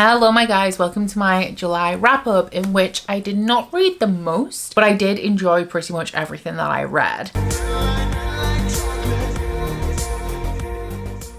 Hello my guys, welcome to my July wrap up in which I did not read the most, but I did enjoy pretty much everything that I read.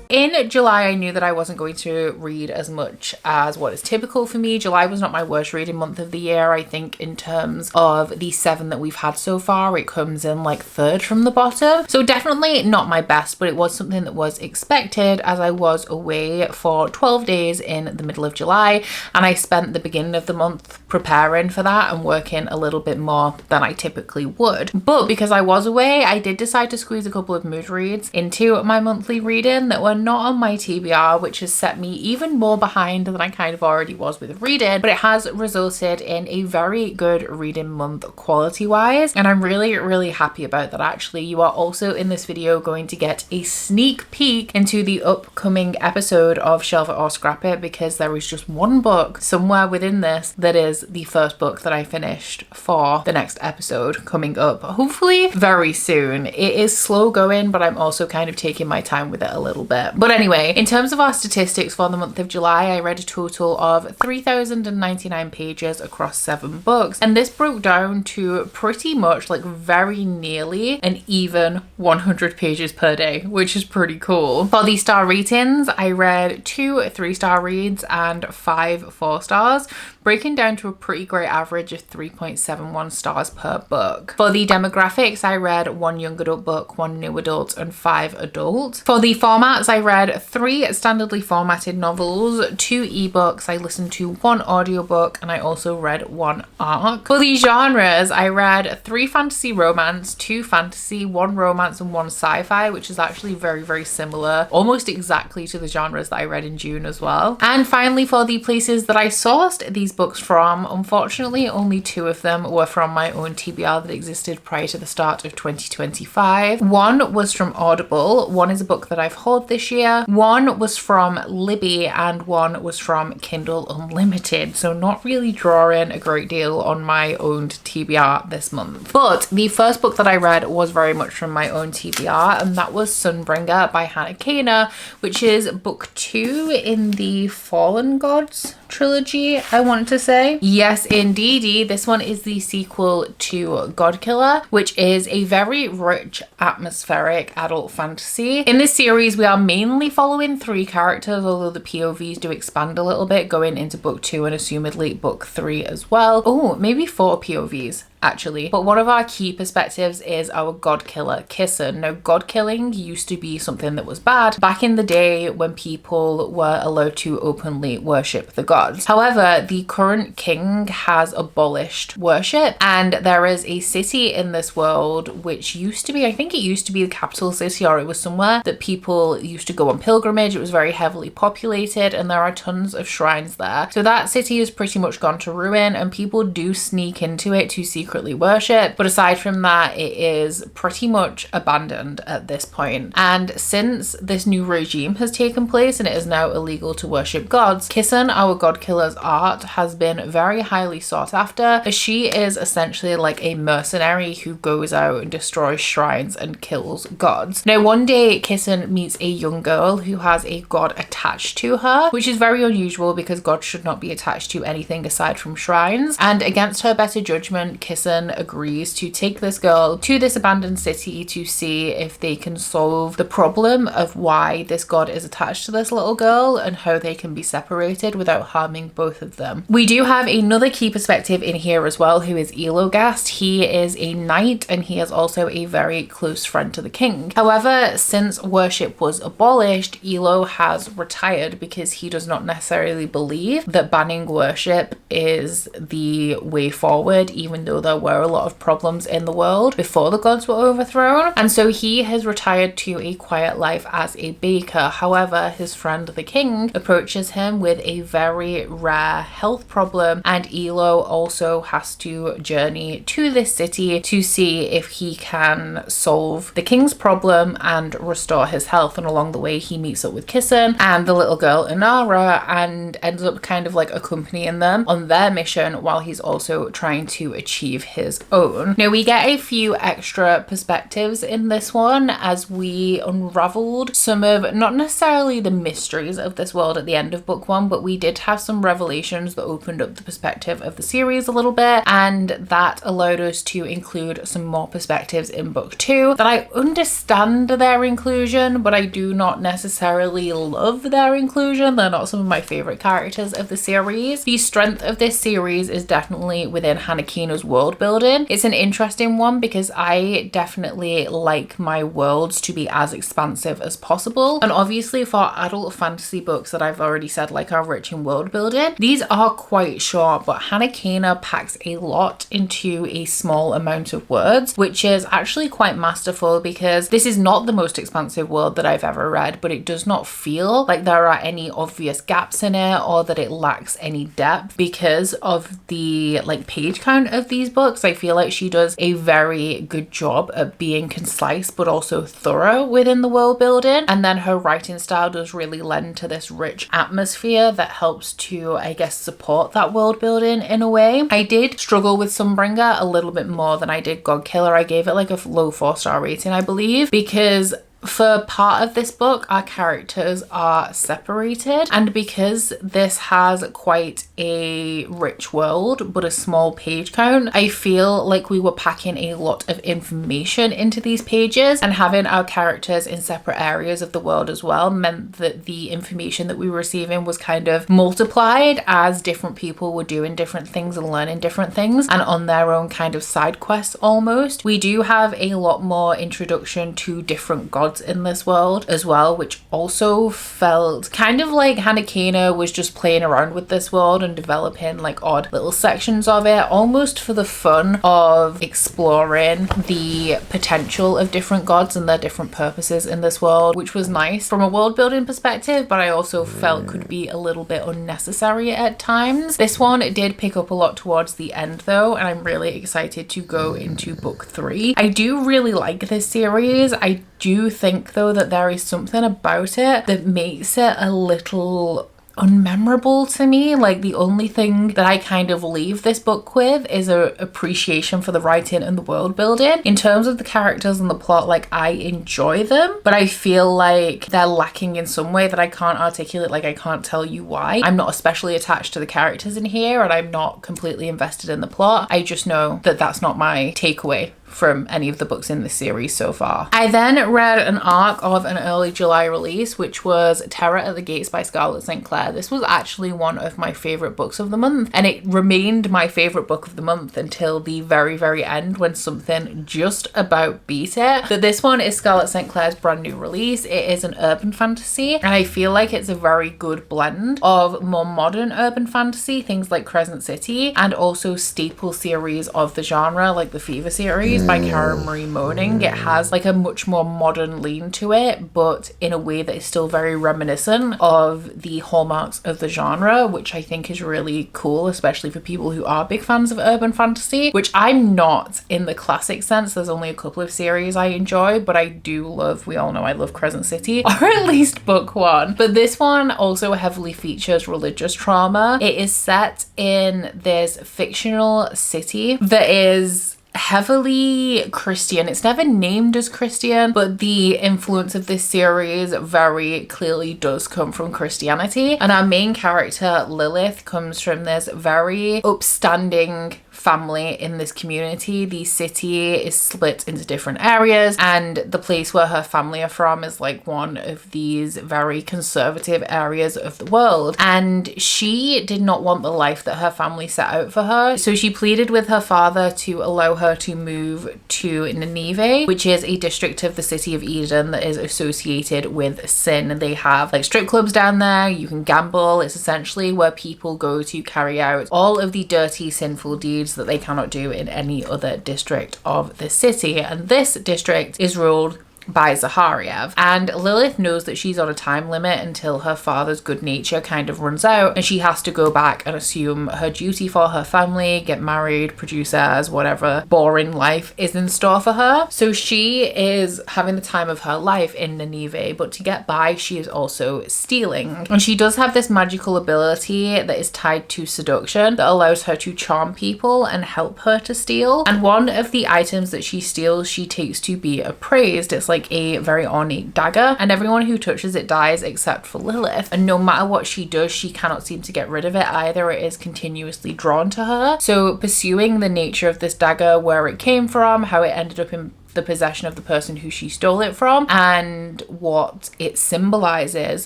In July, I knew that I wasn't going to read as much as what is typical for me. July was not my worst reading month of the year. I think in terms of the 7 that we've had so far, it comes in like third from the bottom. So definitely not my best, but it was something that was expected as I was away for 12 days in the middle of July. And I spent the beginning of the month preparing for that and working a little bit more than I typically would. But because I was away, I did decide to squeeze a couple of mood reads into my monthly reading that were not on my TBR, which has set me even more behind than I kind of already was with reading, but it has resulted in a very good reading month quality wise, and I'm really happy about that. Actually, you are also in this video going to get a sneak peek into the upcoming episode of Shelve It or Scrap It, because there is just one book somewhere within this that is the first book that I finished for the next episode coming up, hopefully very soon. It is slow going, but I'm also kind of taking my time with it a little bit. But anyway, in terms of our statistics for the month of July, I read a total of 3,099 pages across 7 books, and this broke down to pretty much like very nearly an even 100 pages per day, which is pretty cool. For the star ratings, I read 2 3-star reads and 5 4 stars, breaking down to a pretty great average of 3.71 stars per book. For the demographics, I read 1 young adult book, 1 new adult, and 5 adult. For the formats, I read 3 standardly formatted novels, 2 ebooks, I listened to 1 audiobook, and I also read 1 arc. For the genres, I read 3 fantasy romance, 2 fantasy, 1 romance, and 1 sci-fi, which is actually very similar, almost exactly to the genres that I read in June as well. And finally, for the places that I sourced these books from, unfortunately only 2 of them were from my own TBR that existed prior to the start of 2025. 1 was from Audible, 1 is a book that I've hauled this year, 1 was from Libby, and 1 was from Kindle Unlimited, so not really drawing a great deal on my own TBR this month. But the first book that I read was very much from my own TBR, and that was Sunbringer by Hannah Kaner, which is book 2 in the Fallen Gods trilogy, I wanted to say. Yes, indeedy. This one is the sequel to Godkiller, which is a very rich, atmospheric adult fantasy. In this series, we are mainly following 3 characters, although the POVs do expand a little bit going into book 2 and assumedly book 3 as well. Oh, maybe 4 POVs. Actually, but one of our key perspectives is our god killer Kissen. Now, god killing used to be something that was bad back in the day when people were allowed to openly worship the gods. However, the current king has abolished worship, and there is a city in this world which used to be, I think it used to be the capital city, or it was somewhere that people used to go on pilgrimage. It was very heavily populated, and there are tons of shrines there. So that city is pretty much gone to ruin, and people do sneak into it to secretly worship, but aside from that, it is pretty much abandoned at this point. And since this new regime has taken place and it is now illegal to worship gods, Kissen, our god killer's art, has been very highly sought after, as she is essentially like a mercenary who goes out and destroys shrines and kills gods. Now, one day Kissen meets a young girl who has a god attached to her, which is very unusual because gods should not be attached to anything aside from shrines, and against her better judgment, Kissen agrees to take this girl to this abandoned city to see if they can solve the problem of why this god is attached to this little girl and how they can be separated without harming both of them. We do have another key perspective in here as well, who is Elogast. He is a knight and he is also a very close friend to the king. However, since worship was abolished, Elo has retired because he does not necessarily believe that banning worship is the way forward, even though there were a lot of problems in the world before the gods were overthrown. And so he has retired to a quiet life as a baker. However, his friend the king approaches him with a very rare health problem, and Elo also has to journey to this city to see if he can solve the king's problem and restore his health. And along the way, he meets up with Kissen and the little girl Inara and ends up kind of like accompanying them on their mission while he's also trying to achieve achieve his own. Now, we get a few extra perspectives in this one as we unraveled some of, not necessarily the mysteries of this world at the end of book one, but we did have some revelations that opened up the perspective of the series a little bit, and that allowed us to include some more perspectives in book two that I understand their inclusion, but I do not necessarily love their inclusion. They're not some of my favorite characters of the series. The strength of this series is definitely within Hanakina's world building. It's an interesting one because I definitely like my worlds to be as expansive as possible, and obviously for adult fantasy books that I've already said like are rich in world building, these are quite short, but Hanakina packs a lot into a small amount of words, which is actually quite masterful because this is not the most expansive world that I've ever read, but it does not feel like there are any obvious gaps in it or that it lacks any depth because of the like page count of these books. I feel like she does a very good job at being concise but also thorough within the world building, and then her writing style does really lend to this rich atmosphere that helps to, I guess, support that world building in a way. I did struggle with Sunbringer a little bit more than I did Godkiller. I gave it like a low 4-star rating, I believe, because for part of this book our characters are separated, and because this has quite a rich world but a small page count, I feel like we were packing a lot of information into these pages, and having our characters in separate areas of the world as well meant that the information that we were receiving was kind of multiplied as different people were doing different things and learning different things and on their own kind of side quests almost. We do have a lot more introduction to different gods in this world as well, which also felt kind of like Hanakina was just playing around with this world and developing like odd little sections of it, almost for the fun of exploring the potential of different gods and their different purposes in this world, which was nice from a world building perspective, but I also felt could be a little bit unnecessary at times. This one did pick up a lot towards the end though, and I'm really excited to go into book 3. I do really like this series. I do think though that there is something about it that makes it a little unmemorable to me. Like the only thing that I kind of leave this book with is a appreciation for the writing and the world building. In terms of the characters and the plot, like I enjoy them, but I feel like they're lacking in some way that I can't articulate. Like I can't tell you why. I'm not especially attached to the characters in here, and I'm not completely invested in the plot. I just know that that's not my takeaway from any of the books in this series so far. I then read an arc of an early July release, which was Terror at the Gates by Scarlett St. Clair. This was actually one of my favorite books of the month, and it remained my favorite book of the month until the very, very end when something just about beat it. But this one is Scarlett St. Clair's brand new release. It is an urban fantasy, and I feel like it's a very good blend of more modern urban fantasy, things like Crescent City, and also staple series of the genre like the Fever series by Karen Marie Moning. It has like a much more modern lean to it, but in a way that is still very reminiscent of the hallmarks of the genre, which I think is really cool, especially for people who are big fans of urban fantasy, which I'm not in the classic sense. There's only a couple of series I enjoy, but I do love, we all know I love Crescent City, or at least book one. But this one also heavily features religious trauma. It is set in this fictional city that is heavily Christian. It's never named as Christian, but the influence of this series very clearly does come from Christianity. And our main character, Lilith, comes from this very upstanding family in this community. The city is split into different areas, and the place where her family are from is like one of these very conservative areas of the world, and she did not want the life that her family set out for her, so she pleaded with her father to allow her to move to Nineveh, which is a district of the city of Eden that is associated with sin. They have like strip clubs down there, you can gamble. It's essentially where people go to carry out all of the dirty, sinful deeds that they cannot do in any other district of the city. And this district is ruled by Zahariev. And Lilith knows that she's on a time limit until her father's good nature kind of runs out, and she has to go back and assume her duty for her family, get married, produce heirs, whatever boring life is in store for her. So she is having the time of her life in Nineveh, but to get by, she is also stealing. And she does have this magical ability that is tied to seduction that allows her to charm people and help her to steal. And one of the items that she steals, she takes to be appraised. It's like a very ornate dagger, and everyone who touches it dies except for Lilith. And no matter what she does, she cannot seem to get rid of it either. It is continuously drawn to her. So pursuing the nature of this dagger, where it came from, how it ended up in the possession of the person who she stole it from, and what it symbolizes,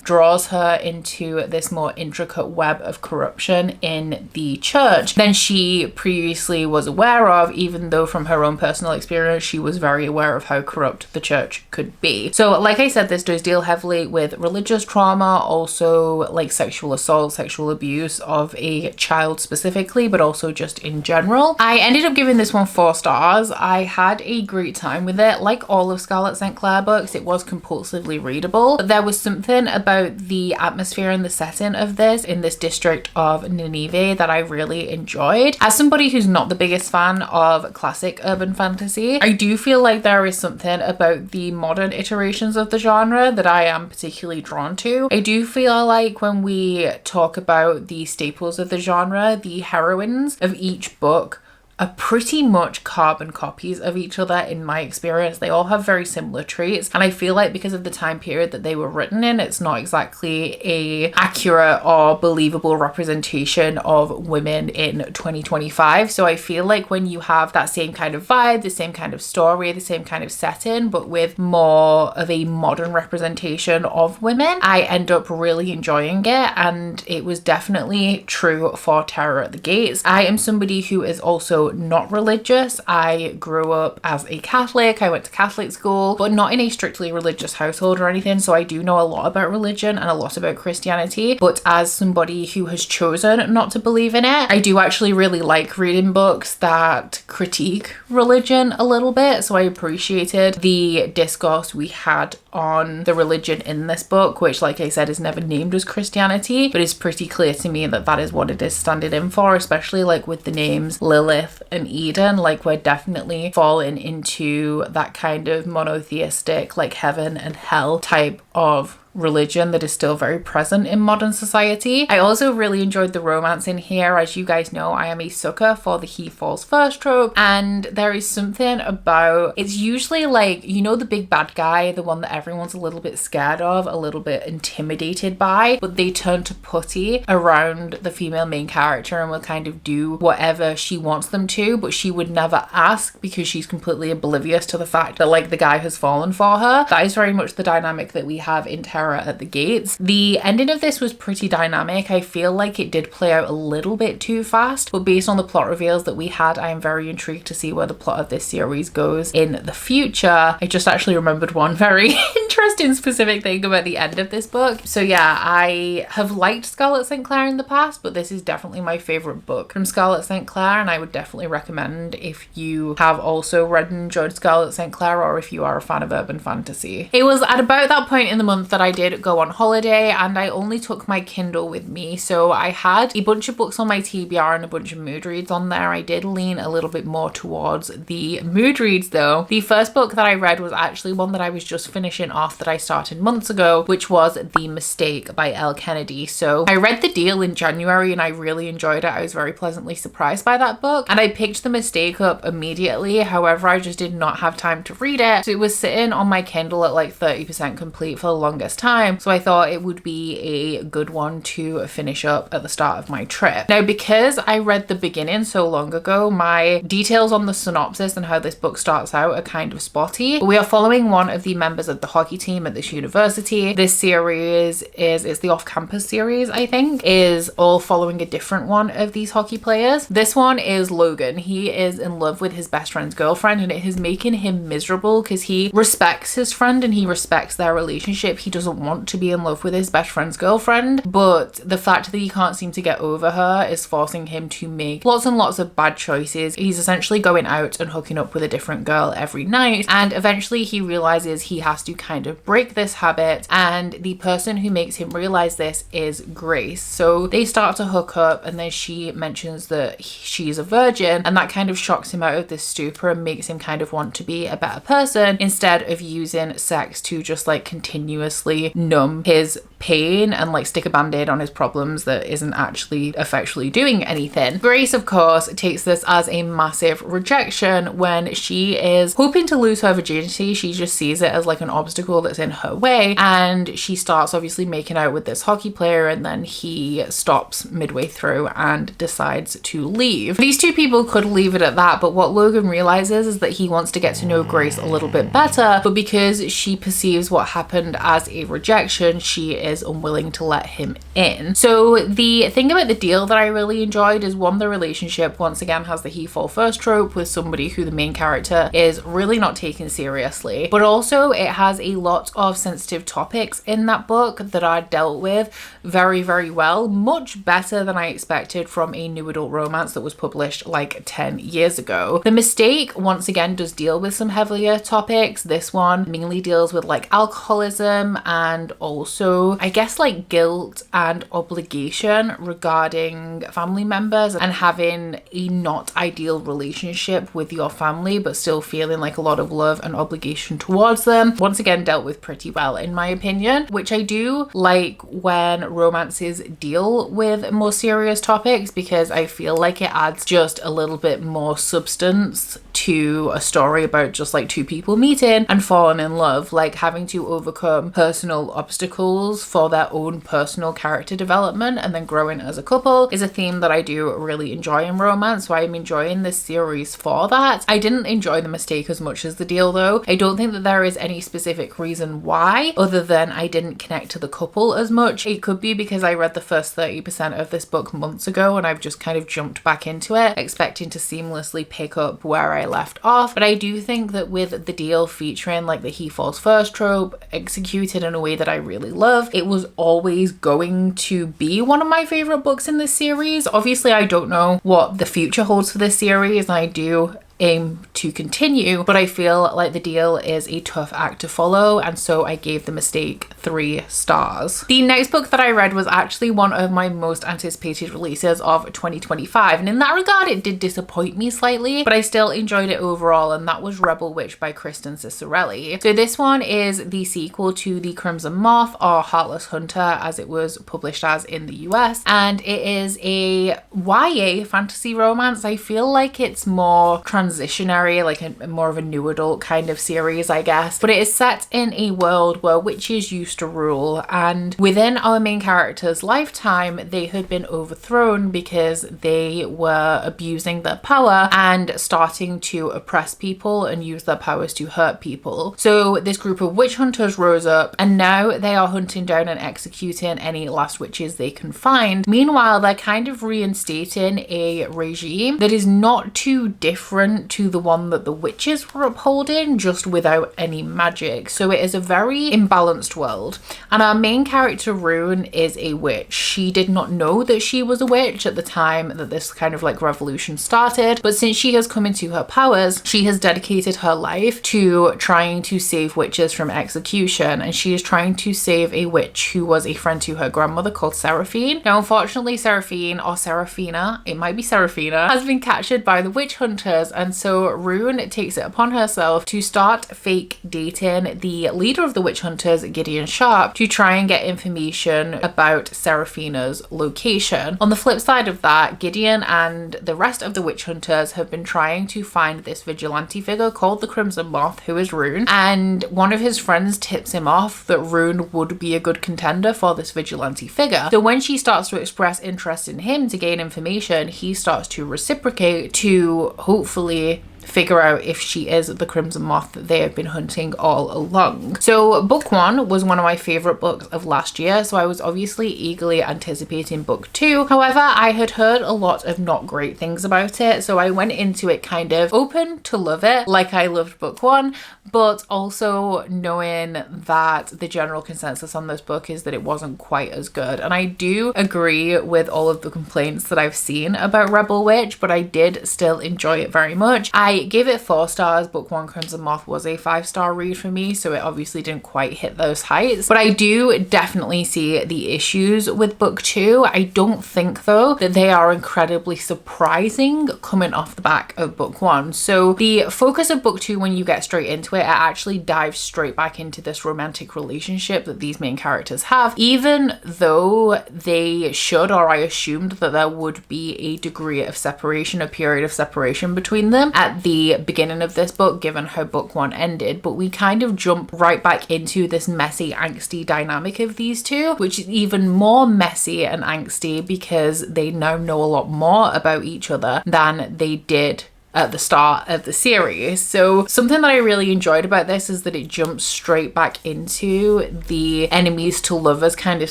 draws her into this more intricate web of corruption in the church than she previously was aware of, even though from her own personal experience she was very aware of how corrupt the church could be. So like I said, this does deal heavily with religious trauma, also like sexual assault, sexual abuse of a child specifically, but also just in general. I ended up giving this one 4 stars. I had a great time with it. Like all of Scarlett St. Clair books, it was compulsively readable, but there was something about the atmosphere and the setting of this in this district of Nineveh that I really enjoyed. As somebody who's not the biggest fan of classic urban fantasy, I do feel like there is something about the modern iterations of the genre that I am particularly drawn to. I do feel like when we talk about the staples of the genre, the heroines of each book are pretty much carbon copies of each other in my experience. They all have very similar traits, and I feel like because of the time period that they were written in, it's not exactly a accurate or believable representation of women in 2025. So I feel like when you have that same kind of vibe, the same kind of story, the same kind of setting, but with more of a modern representation of women, I end up really enjoying it, and it was definitely true for Terror at the Gates. I am somebody who is also not religious. I grew up as a Catholic. I went to Catholic school, but not in a strictly religious household or anything. So I do know a lot about religion and a lot about Christianity. But as somebody who has chosen not to believe in it, I do actually really like reading books that critique religion a little bit. So I appreciated the discourse we had on the religion in this book, which, like I said, is never named as Christianity, but it's pretty clear to me that that is what it is standing in for, especially like with the names Lilith and Eden. Like we're definitely falling into that kind of monotheistic, like heaven and hell type of religion that is still very present in modern society. I also really enjoyed the romance in here. As you guys know, I am a sucker for the he falls first trope, and there is something about, it's usually like, you know, the big bad guy, the one that everyone's a little bit scared of, a little bit intimidated by, but they turn to putty around the female main character and will kind of do whatever she wants them to, but she would never ask because she's completely oblivious to the fact that like the guy has fallen for her. That is very much the dynamic that we have in Terror at the Gates. The ending of this was pretty dynamic. I feel like it did play out a little bit too fast, but based on the plot reveals that we had, I am very intrigued to see where the plot of this series goes in the future. I just actually remembered one very interesting specific thing about the end of this book. So yeah, I have liked Scarlett St. Clair in the past, but this is definitely my favorite book from Scarlett St. Clair, and I would definitely recommend if you have also read and enjoyed Scarlett St. Clair, or if you are a fan of urban fantasy. It was at about that point in the month that I did go on holiday, and I only took my Kindle with me, so I had a bunch of books on my TBR and a bunch of mood reads on there. I did lean a little bit more towards the mood reads though. The first book that I read was actually one that I was just finishing off that I started months ago, which was The Mistake by Elle Kennedy. So I read The Deal in January and I really enjoyed it. I was very pleasantly surprised by that book, and I picked The Mistake up immediately. However, I just did not have time to read it, so it was sitting on my Kindle at like 30% complete for the longest time, so I thought it would be a good one to finish up at the start of my trip. Now, because I read the beginning so long ago, my details on the synopsis and how this book starts out are kind of spotty. But we are following one of the members of the hockey team at this university. This series it's the off-campus series, I think, is all following a different one of these hockey players. This one is Logan. He is in love with his best friend's girlfriend, and it is making him miserable because he respects his friend and he respects their relationship. He doesn't doesn't want to be in love with his best friend's girlfriend, but the fact that he can't seem to get over her is forcing him to make lots and lots of bad choices. He's essentially going out and hooking up with a different girl every night, and eventually he realizes he has to kind of break this habit, and the person who makes him realize this is Grace. So they start to hook up, and then she mentions that she's a virgin, and that kind of shocks him out of this stupor and makes him kind of want to be a better person instead of using sex to just like continuously numb his pain and like stick a band-aid on his problems that isn't actually effectually doing anything. Grace, of course, takes this as a massive rejection. When she is hoping to lose her virginity, she just sees it as like an obstacle that's in her way, and she starts obviously making out with this hockey player, and then he stops midway through and decides to leave. These two people could leave it at that, but what Logan realizes is that he wants to get to know Grace a little bit better, but because she perceives what happened as a rejection, she is unwilling to let him in. So the thing about the deal that I really enjoyed is, one, the relationship once again has the he fall first trope with somebody who the main character is really not taken seriously, but also it has a lot of sensitive topics in that book that are dealt with very, very well, much better than I expected from a new adult romance that was published like 10 years ago. The Mistake once again does deal with some heavier topics. This one mainly deals with like alcoholism and also I guess like guilt and obligation regarding family members and having a not ideal relationship with your family but still feeling like a lot of love and obligation towards them. Once again dealt with pretty well in my opinion, which I do like when romances deal with more serious topics, because I feel like it adds just a little bit more substance to a story about just like two people meeting and falling in love. Like having to overcome personal obstacles for their own personal character development and then growing as a couple is a theme that I do really enjoy in romance, so I'm enjoying this series for that. I didn't enjoy The Mistake as much as The Deal though. I don't think that there is any specific reason why, other than I didn't connect to the couple as much. It could be because I read the first 30% of this book months ago and I've just kind of jumped back into it expecting to seamlessly pick up where I left off, but I do think that with The Deal featuring like the he falls first trope executed in a way that I really love, it was always going to be one of my favorite books in this series. Obviously I don't know what the future holds for this series, and I do aim to continue, but I feel like The Deal is a tough act to follow, and so I gave The Mistake 3 stars. The next book that I read was actually one of my most anticipated releases of 2025, and in that regard it did disappoint me slightly, but I still enjoyed it overall, and that was Rebel Witch by Kristen Cicerelli. So this one is the sequel to The Crimson Moth, or Heartless Hunter as it was published as in the US, and it is a YA fantasy romance. I feel like it's more transitionary, like a more of a new adult kind of series, I guess, but it is set in a world where witches used to rule, and within our main character's lifetime they had been overthrown because they were abusing their power and starting to oppress people and use their powers to hurt people. So this group of witch hunters rose up, and now they are hunting down and executing any last witches they can find. Meanwhile, they're kind of reinstating a regime that is not too different to the one that the witches were upholding, just without any magic. So it is a very imbalanced world, and our main character Rune is a witch. She did not know that she was a witch at the time that this kind of like revolution started, but since she has come into her powers, she has dedicated her life to trying to save witches from execution, and she is trying to save a witch who was a friend to her grandmother called Seraphine. Now unfortunately Seraphine, or Seraphina, it might be Seraphina, has been captured by the witch hunters, and so Rune takes it upon herself to start fake dating the leader of the witch hunters, Gideon Sharp, to try and get information about Seraphina's location. On the flip side of that, Gideon and the rest of the witch hunters have been trying to find this vigilante figure called the Crimson Moth, who is Rune, and one of his friends tips him off that Rune would be a good contender for this vigilante figure. So when she starts to express interest in him to gain information, he starts to reciprocate to hopefully figure out if she is the Crimson Moth that they have been hunting all along. So book 1 was one of my favorite books of last year, so I was obviously eagerly anticipating book 2. However, I had heard a lot of not great things about it, so I went into it kind of open to love it, like I loved book 1, but also knowing that the general consensus on this book is that it wasn't quite as good. And I do agree with all of the complaints that I've seen about Rebel Witch, but I did still enjoy it very much. I gave it 4 stars. Book 1 Crimson Moth was a 5-star read for me, so it obviously didn't quite hit those heights. But I do definitely see the issues with book 2. I don't think though that they are incredibly surprising coming off the back of book 1. So the focus of book 2, when you get straight into it actually dives straight back into this romantic relationship that these main characters have, even though they should, or I assumed that there would be a degree of separation, a period of separation between them at the beginning of this book, given how book 1 ended. But we kind of jump right back into this messy, angsty dynamic of these two, which is even more messy and angsty because they now know a lot more about each other than they did at the start of the series. So something that I really enjoyed about this is that it jumps straight back into the enemies to lovers kind of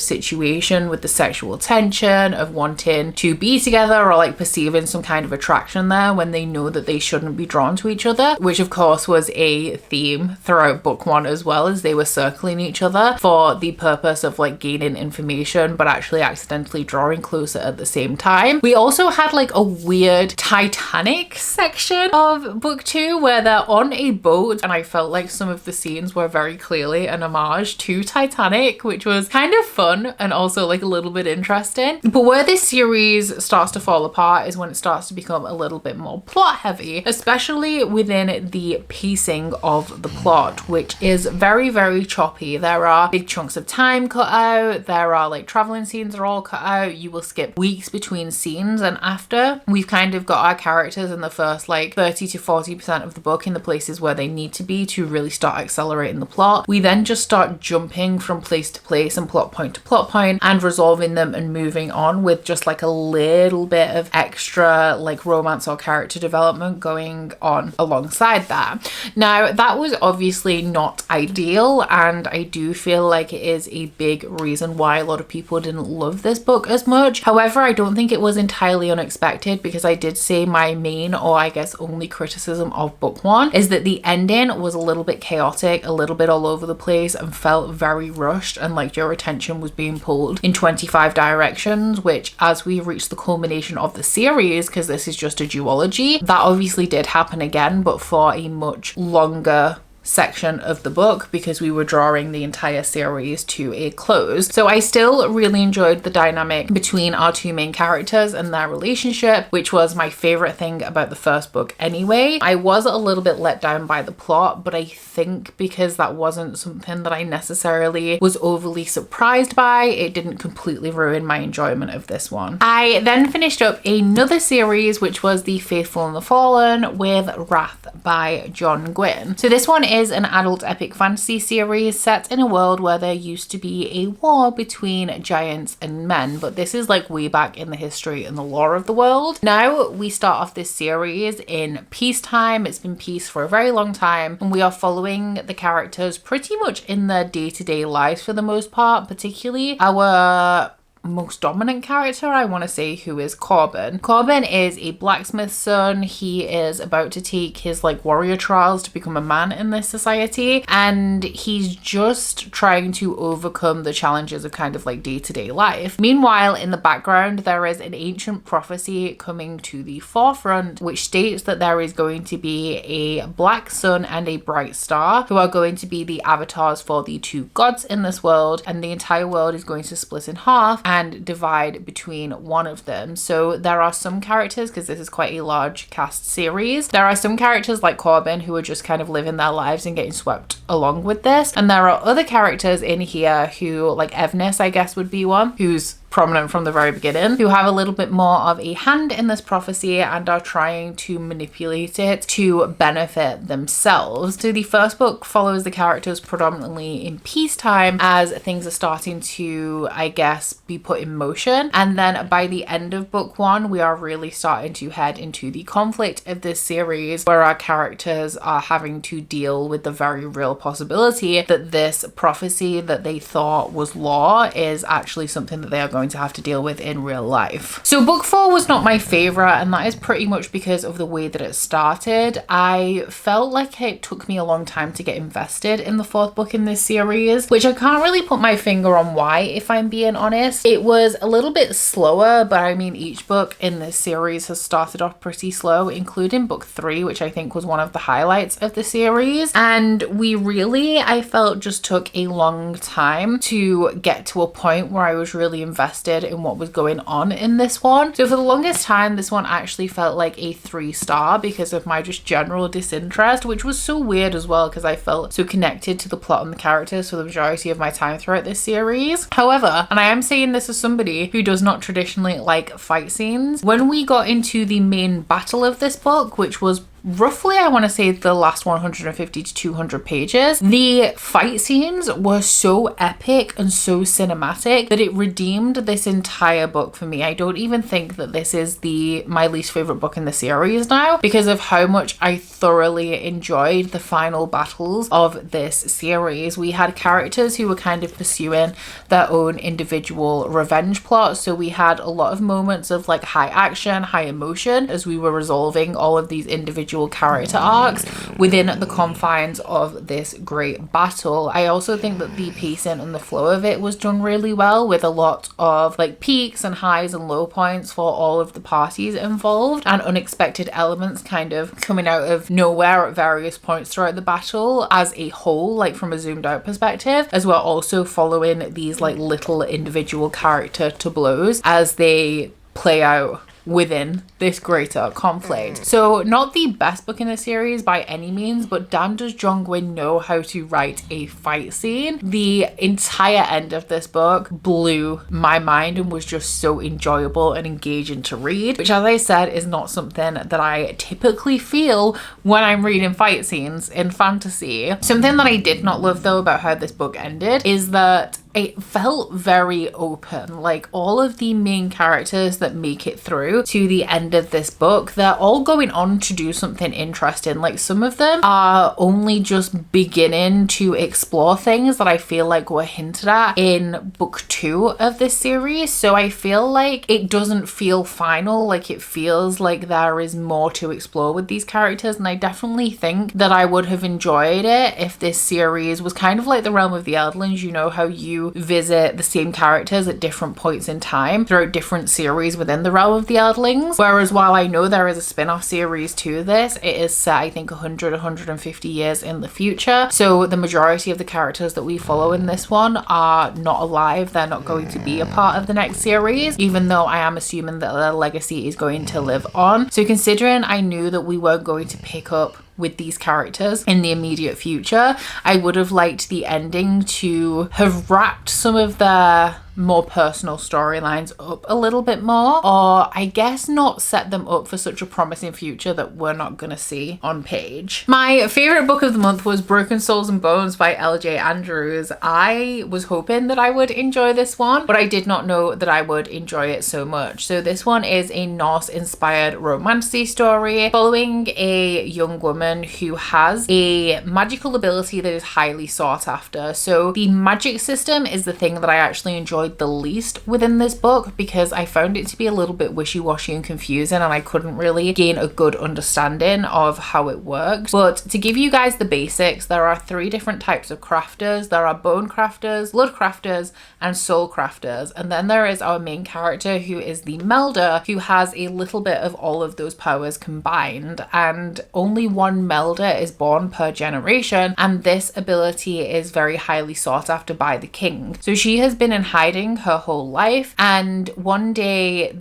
situation with the sexual tension of wanting to be together or like perceiving some kind of attraction there when they know that they shouldn't be drawn to each other, which of course was a theme throughout book 1 as well, as they were circling each other for the purpose of like gaining information but actually accidentally drawing closer at the same time. We also had like a weird Titanic section of book 2 where they're on a boat, and I felt like some of the scenes were very clearly an homage to Titanic, which was kind of fun and also like a little bit interesting. But where this series starts to fall apart is when it starts to become a little bit more plot heavy, especially within the pacing of the plot, which is very, very choppy. There are big chunks of time cut out, there are like traveling scenes are all cut out, you will skip weeks between scenes, and after we've kind of got our characters in the first like 30 to 40% of the book in the places where they need to be to really start accelerating the plot, we then just start jumping from place to place and plot point to plot point and resolving them and moving on with just like a little bit of extra like romance or character development going on alongside that. Now that was obviously not ideal, and I do feel like it is a big reason why a lot of people didn't love this book as much. However, I don't think it was entirely unexpected, because I did say my main, or I guess only, criticism of book 1 is that the ending was a little bit chaotic, a little bit all over the place, and felt very rushed, and like your attention was being pulled in 25 directions, which as we reach the culmination of the series, because this is just a duology, that obviously did happen again, but for a much longer section of the book, because we were drawing the entire series to a close. So I still really enjoyed the dynamic between our two main characters and their relationship, which was my favorite thing about the first book anyway. I was a little bit let down by the plot, but I think because that wasn't something that I necessarily was overly surprised by, it didn't completely ruin my enjoyment of this one. I then finished up another series, which was The Faithful and the Fallen with Wrath by John Gwynne. So this one is an adult epic fantasy series set in a world where there used to be a war between giants and men, but this is like way back in the history and the lore of the world. Now we start off this series in peacetime. It's been peace for a very long time, and we are following the characters pretty much in their day-to-day lives for the most part, particularly our most dominant character, I want to say, who is Corbin. Corbin is a blacksmith's son. He is about to take his like warrior trials to become a man in this society, and he's just trying to overcome the challenges of kind of like day-to-day life. Meanwhile, in the background, there is an ancient prophecy coming to the forefront, which states that there is going to be a black sun and a bright star who are going to be the avatars for the two gods in this world, and the entire world is going to split in half and divide between one of them. So there are some characters, because this is quite a large cast series, there are some characters like Corbin who are just kind of living their lives and getting swept along with this, and there are other characters in here who, like Evnis I guess would be one, who's prominent from the very beginning, who have a little bit more of a hand in this prophecy and are trying to manipulate it to benefit themselves. So the first book follows the characters predominantly in peacetime as things are starting to, I guess, be put in motion. And then by the end of book one, we are really starting to head into the conflict of this series, where our characters are having to deal with the very real possibility that this prophecy that they thought was law is actually something that they are going to have to deal with in real life. So book four was not my favorite, and that is pretty much because of the way that it started. I felt like it took me a long time to get invested in the fourth book in this series, which I can't really put my finger on why, if I'm being honest. It was a little bit slower, but I mean, each book in this series has started off pretty slow, including book three, which I think was one of the highlights of the series. And we really, I felt, just took a long time to get to a point where I was really invested in what was going on in this one. So for the longest time, this one actually felt like a 3-star because of my just general disinterest, which was so weird as well because I felt so connected to the plot and the characters for the majority of my time throughout this series. However, and I am saying this as somebody who does not traditionally like fight scenes, when we got into the main battle of this book, which was roughly, I want to say, the last 150 to 200 pages, the fight scenes were so epic and so cinematic that it redeemed this entire book for me. I don't even think that this is my least favorite book in the series now, because of how much I thoroughly enjoyed the final battles of this series. We had characters who were kind of pursuing their own individual revenge plots, so we had a lot of moments of like high action, high emotion as we were resolving all of these individual character arcs within the confines of this great battle. I also think that the pacing and the flow of it was done really well, with a lot of like peaks and highs and low points for all of the parties involved, and unexpected elements kind of coming out of nowhere at various points throughout the battle as a whole, like from a zoomed out perspective, as well also following these like little individual character tableaus as they play out within this greater conflict. So not the best book in the series by any means, but damn does John Gwynne know how to write a fight scene. The entire end of this book blew my mind and was just so enjoyable and engaging to read, which, as I said, is not something that I typically feel when I'm reading fight scenes in fantasy. Something that I did not love though about how this book ended is that it felt very open. Like all of the main characters that make it through to the end of this book, they're all going on to do something interesting. Like some of them are only just beginning to explore things that I feel like were hinted at in book 2 of this series. So I feel like it doesn't feel final. Like it feels like there is more to explore with these characters. And I definitely think that I would have enjoyed it if this series was kind of like the Realm of the Eldlings. You know how you visit the same characters at different points in time throughout different series within the Realm of the Eldlings. Whereas while I know there is a spin-off series to this, it is set, I think, 150 years in the future. So the majority of the characters that we follow in this one are not alive. They're not going to be a part of the next series, even though I am assuming that their legacy is going to live on. So considering I knew that we weren't going to pick up with these characters in the immediate future, I would have liked the ending to have wrapped some of their more personal storylines up a little bit more, or I guess not set them up for such a promising future that we're not gonna see on page. My favorite book of the month was Broken Souls and Bones by LJ Andrews. I was hoping that I would enjoy this one, but I did not know that I would enjoy it so much. So this one is a Norse inspired romantasy story following a young woman who has a magical ability that is highly sought after. So the magic system is the thing that I actually enjoyed the least within this book, because I found it to be a little bit wishy-washy and confusing, and I couldn't really gain a good understanding of how it works. But to give you guys the basics, there are 3 different types of crafters. There are bone crafters, blood crafters, and soul crafters. And then there is our main character, who is the Meldder, who has a little bit of all of those powers combined, and only one Meldder is born per generation, and this ability is very highly sought after by the king. So she has been in hiding hiding her whole life. And one day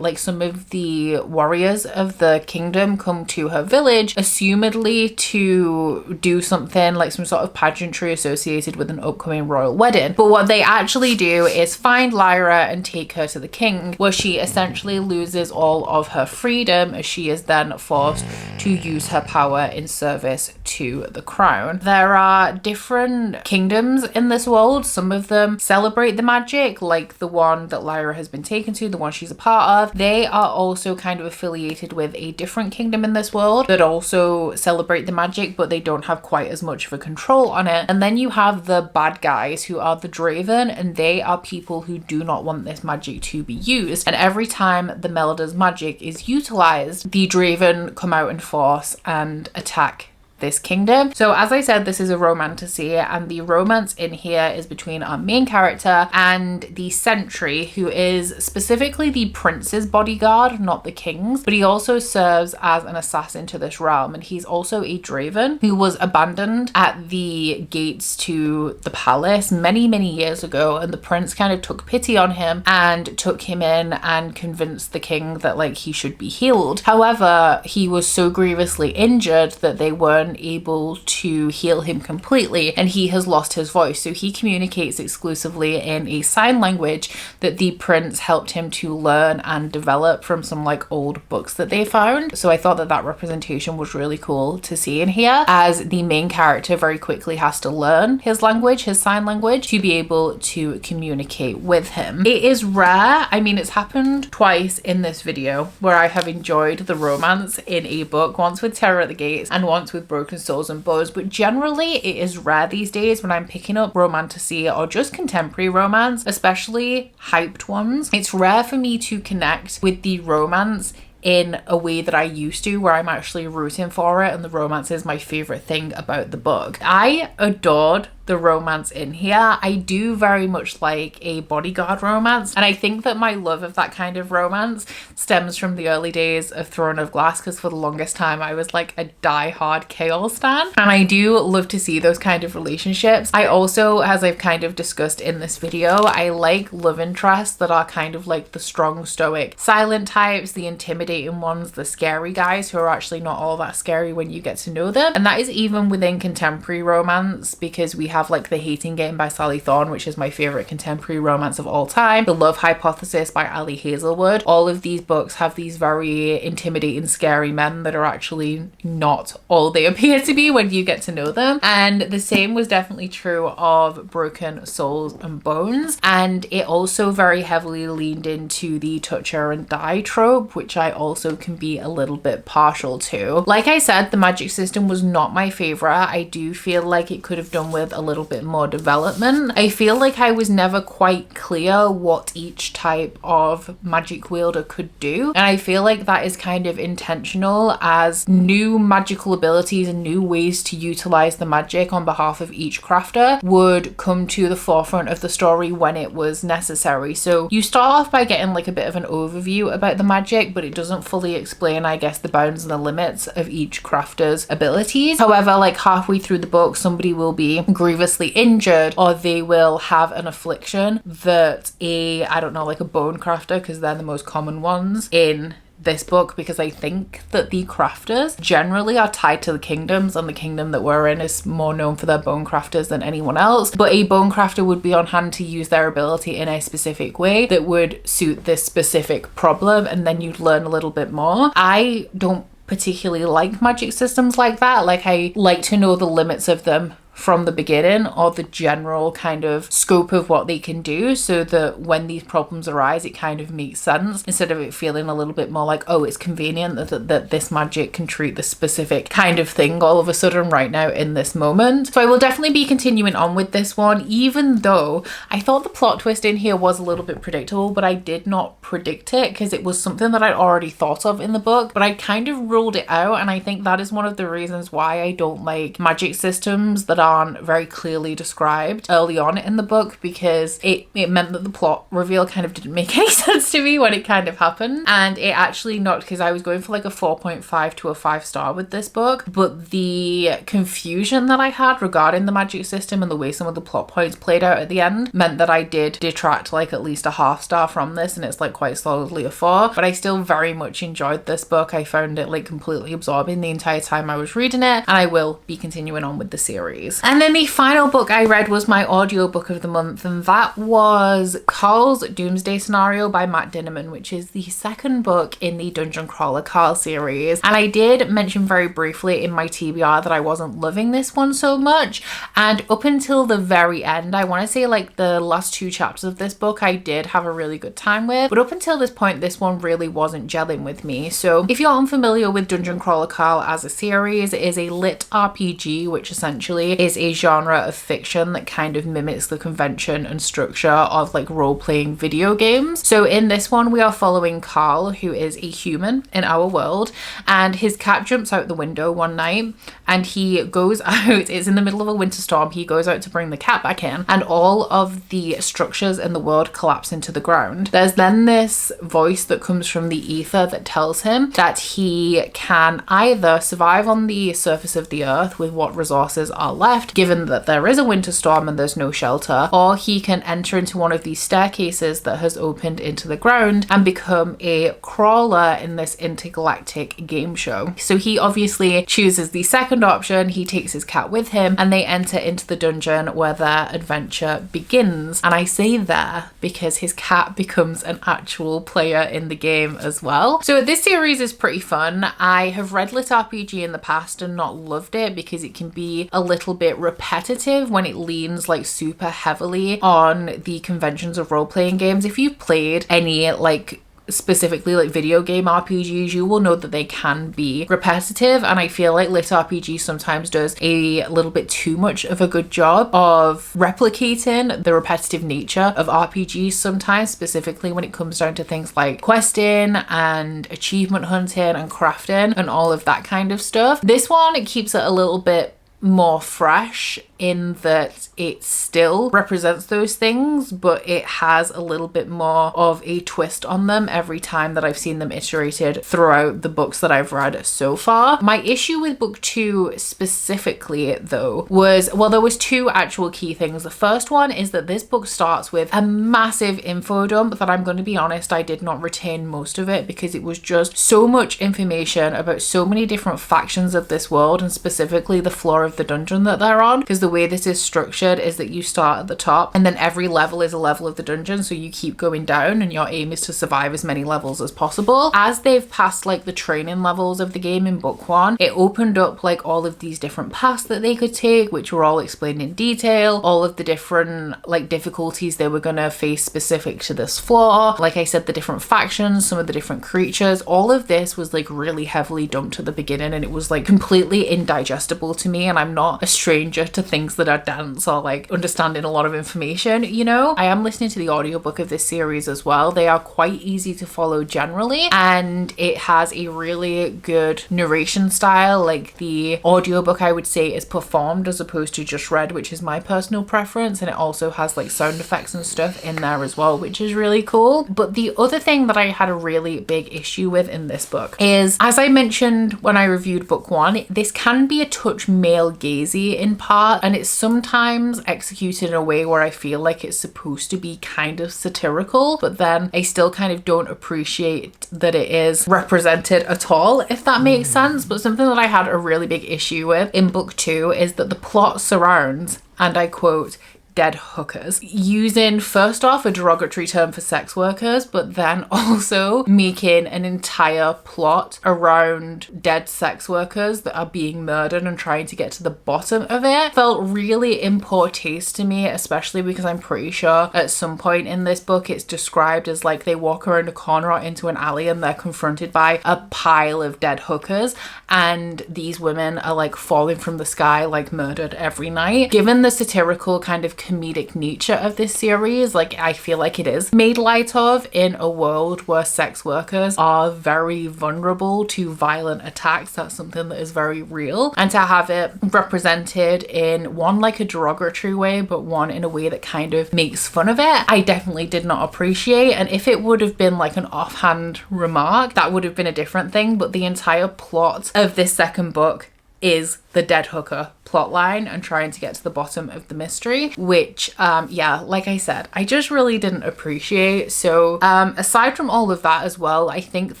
some of the warriors of the kingdom come to her village, assumedly to do something like some sort of pageantry associated with an upcoming royal wedding. But what they actually do is find Lyra and take her to the king, where she essentially loses all of her freedom as she is then forced to use her power in service to the crown. There are different kingdoms in this world. Some of them celebrate the magic, like the one that Lyra has been taken to, the one she's a part of. They are also kind of affiliated with a different kingdom in this world that also celebrate the magic, but they don't have quite as much of a control on it. And then you have the bad guys, who are the Draven, and they are people who do not want this magic to be used. And every time the Meldder's magic is utilized, the Draven come out in force and attack this kingdom. So as I said, this is a romantasy, and the romance in here is between our main character and the sentry, who is specifically the prince's bodyguard, not the king's, but he also serves as an assassin to this realm. And he's also a Draven who was abandoned at the gates to the palace many years ago, and the prince kind of took pity on him and took him in and convinced the king that like he should be healed. However, he was so grievously injured that they weren't able to heal him completely, and he has lost his voice. So he communicates exclusively in a sign language that the prince helped him to learn and develop from some like old books that they found. So I thought that that representation was really cool to see in here, as the main character very quickly has to learn his language, his sign language, to be able to communicate with him. It is rare. I mean, it's happened twice in this video where I have enjoyed the romance in a book, once with Terror at the Gates and once with Broken Souls and Bows, but generally it is rare these days when I'm picking up romantasy or just contemporary romance, especially hyped ones. It's rare for me to connect with the romance in a way that I used to, where I'm actually rooting for it and the romance is my favorite thing about the book. I adored the romance in here. I do very much like a bodyguard romance, and I think that my love of that kind of romance stems from the early days of Throne of Glass, because for the longest time I was like a die-hard Chaos stan, and I do love to see those kind of relationships. I also, as I've kind of discussed in this video, I like love interests that are kind of like the strong, stoic, silent types, the intimidating ones, the scary guys who are actually not all that scary when you get to know them. And that is even within contemporary romance, because we have like The Hating Game by Sally Thorne, which is my favorite contemporary romance of all time, The Love Hypothesis by Ali Hazelwood. All of these books have these very intimidating, scary men that are actually not all they appear to be when you get to know them. And the same was definitely true of Broken Souls and Bones, and it also very heavily leaned into the touch her and die trope, which I also can be a little bit partial to. Like I said, the magic system was not my favorite. I do feel like it could have done with a little bit more development. I feel like I was never quite clear what each type of magic wielder could do, and I feel like that is kind of intentional, as new magical abilities and new ways to utilize the magic on behalf of each crafter would come to the forefront of the story when it was necessary. So you start off by getting like a bit of an overview about the magic, but it doesn't fully explain, I guess, the bounds and the limits of each crafter's abilities. However, like halfway through the book, somebody will be grievously injured, or they will have an affliction that I don't know, like a bone crafter, because they're the most common ones in this book, because I think that the crafters generally are tied to the kingdoms, and the kingdom that we're in is more known for their bone crafters than anyone else. But a bone crafter would be on hand to use their ability in a specific way that would suit this specific problem, and then you'd learn a little bit more. I don't particularly like magic systems like that. Like, I like to know the limits of them from the beginning, or the general kind of scope of what they can do, so that when these problems arise it kind of makes sense, instead of it feeling a little bit more like, oh, it's convenient that this magic can treat this specific kind of thing all of a sudden right now in this moment. So I will definitely be continuing on with this one, even though I thought the plot twist in here was a little bit predictable, but I did not predict it because it was something that I'd already thought of in the book, but I kind of ruled it out. And I think that is one of the reasons why I don't like magic systems that aren't very clearly described early on in the book, because it meant that the plot reveal kind of didn't make any sense to me when it kind of happened. And it actually knocked, because I was going for like a 4.5 to a 5-star with this book, but the confusion that I had regarding the magic system and the way some of the plot points played out at the end meant that I did detract like at least a 1/2 star from this, and it's like quite solidly a 4. But I still very much enjoyed this book. I found it like completely absorbing the entire time I was reading it, and I will be continuing on with the series. And then the final book I read was my audiobook of the month, and that was Carl's Doomsday Scenario by Matt Dinnerman, which is the second book in the Dungeon Crawler Carl series. And I did mention very briefly in my TBR that I wasn't loving this one so much, and up until the very end, I want to say like the last 2 chapters of this book I did have a really good time with, but up until this point this one really wasn't gelling with me. So if you're unfamiliar with Dungeon Crawler Carl as a series, it is a lit RPG, which essentially is a genre of fiction that kind of mimics the convention and structure of like role-playing video games. So in this one we are following Carl, who is a human in our world, and his cat jumps out the window one night and he goes out, it's in the middle of a winter storm, he goes out to bring the cat back in, and all of the structures in the world collapse into the ground. There's then this voice that comes from the ether that tells him that he can either survive on the surface of the earth with what resources are left, given that there is a winter storm and there's no shelter, or he can enter into one of these staircases that has opened into the ground and become a crawler in this intergalactic game show. So he obviously chooses the second option. He takes his cat with him and they enter into the dungeon where their adventure begins. And I say there because his cat becomes an actual player in the game as well. So this series is pretty fun. I have read lit RPG in the past and not loved it because it can be a little bit repetitive when it leans like super heavily on the conventions of role-playing games. If you've played any like specifically like video game RPGs, you will know that they can be repetitive, and I feel like lit RPG sometimes does a little bit too much of a good job of replicating the repetitive nature of RPGs sometimes, specifically when it comes down to things like questing and achievement hunting and crafting and all of that kind of stuff. This one, it keeps it a little bit more fresh in that it still represents those things, but it has a little bit more of a twist on them every time that I've seen them iterated throughout the books that I've read so far. My issue with book 2 specifically though was, well, there was 2 actual key things. The first one is that this book starts with a massive info dump that, I'm going to be honest, I did not retain most of it because it was just so much information about so many different factions of this world, and specifically the floor of the dungeon that they're on, because the way this is structured is that you start at the top and then every level is a level of the dungeon, so you keep going down and your aim is to survive as many levels as possible. As they've passed like the training levels of the game in book 1, it opened up like all of these different paths that they could take, which were all explained in detail, all of the different like difficulties they were going to face specific to this floor, like I said, the different factions, some of the different creatures. All of this was like really heavily dumped at the beginning, and it was like completely indigestible to me, and I'm not a stranger to things that are dense or like understanding a lot of information, you know. I am listening to the audiobook of this series as well. They are quite easy to follow generally, and it has a really good narration style. Like the audiobook, I would say, is performed as opposed to just read, which is my personal preference, and it also has like sound effects and stuff in there as well, which is really cool. But the other thing that I had a really big issue with in this book is, as I mentioned when I reviewed book 1, this can be a touch male gazy in part, and it's sometimes executed in a way where I feel like it's supposed to be kind of satirical, but then I still kind of don't appreciate that it is represented at all, if that makes sense. But something that I had a really big issue with in book 2 is that the plot surrounds, and I quote, dead hookers, using first off a derogatory term for sex workers, but then also making an entire plot around dead sex workers that are being murdered and trying to get to the bottom of it. Felt really in poor taste to me, especially because I'm pretty sure at some point in this book it's described as like they walk around a corner or into an alley and they're confronted by a pile of dead hookers, and these women are like falling from the sky like murdered every night. Given the satirical kind of comedic nature of this series. Like, I feel like it is made light of in a world where sex workers are very vulnerable to violent attacks. That's something that is very real. And to have it represented in one, like a derogatory way, but one in a way that kind of makes fun of it, I definitely did not appreciate. And if it would have been like an offhand remark, that would have been a different thing. But the entire plot of this second book is the dead hooker plotline and trying to get to the bottom of the mystery, which yeah, like I said, I just really didn't appreciate. So aside from all of that as well, I think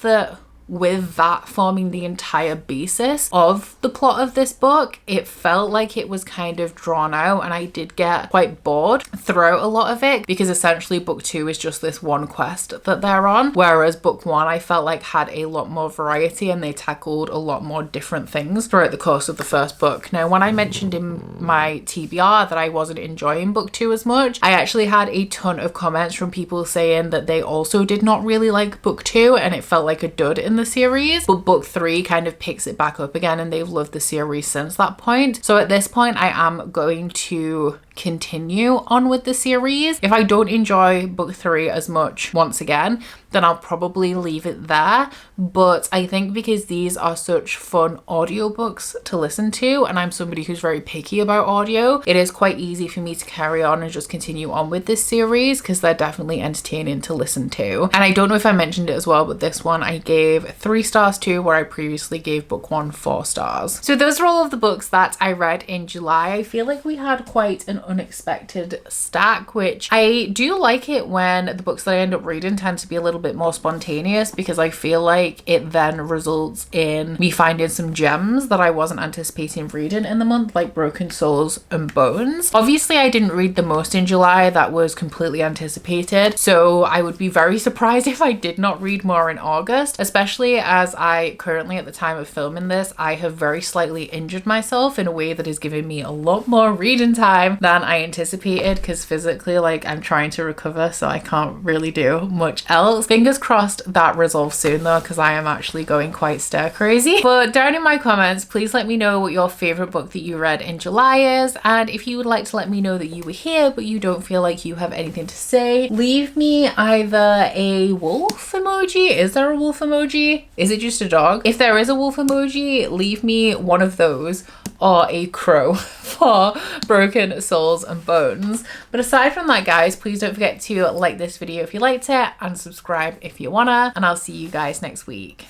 that with that forming the entire basis of the plot of this book, it felt like it was kind of drawn out, and I did get quite bored throughout a lot of it, because essentially book 2 is just this one quest that they're on, whereas book 1 I felt like had a lot more variety and they tackled a lot more different things throughout the course of the first book. Now, when I mentioned in my TBR that I wasn't enjoying book 2 as much, I actually had a ton of comments from people saying that they also did not really like book 2 and it felt like a dud in the series, but book 3 kind of picks it back up again and they've loved the series since that point. So at this point I am going to continue on with the series. If I don't enjoy book 3 as much once again, then I'll probably leave it there. But I think because these are such fun audiobooks to listen to, and I'm somebody who's very picky about audio, it is quite easy for me to carry on and just continue on with this series because they're definitely entertaining to listen to. And I don't know if I mentioned it as well, but this one I gave 3 stars to, where I previously gave book 1 4 stars. So those are all of the books that I read in July. I feel like we had quite an unexpected stack, which I do like it when the books that I end up reading tend to be a little bit more spontaneous, because I feel like it then results in me finding some gems that I wasn't anticipating reading in the month, like Broken Souls and Bones. Obviously I didn't read the most in July, that was completely anticipated, so I would be very surprised if I did not read more in August, especially as I currently, at the time of filming this, I have very slightly injured myself in a way that is giving me a lot more reading time than I anticipated, because physically, like, I'm trying to recover, so I can't really do much else. Fingers crossed that resolves soon though, because I am actually going quite stir crazy. But down in my comments, please let me know what your favorite book that you read in July is, and if you would like to let me know that you were here but you don't feel like you have anything to say, leave me either a wolf emoji. Is there a wolf emoji? Is it just a dog? If there is a wolf emoji, leave me one of those, or a crow for Broken Souls and Bones. But aside from that, guys, please don't forget to like this video if you liked it and subscribe if you wanna, and I'll see you guys next week.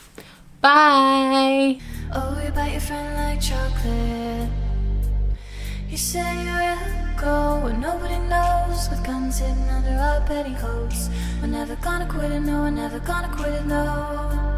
Bye. Oh, you bite your friend like chocolate. You say you will go where nobody knows, with guns hidden under our petticoats. We're never gonna quit it, no, we're never gonna quit it, no.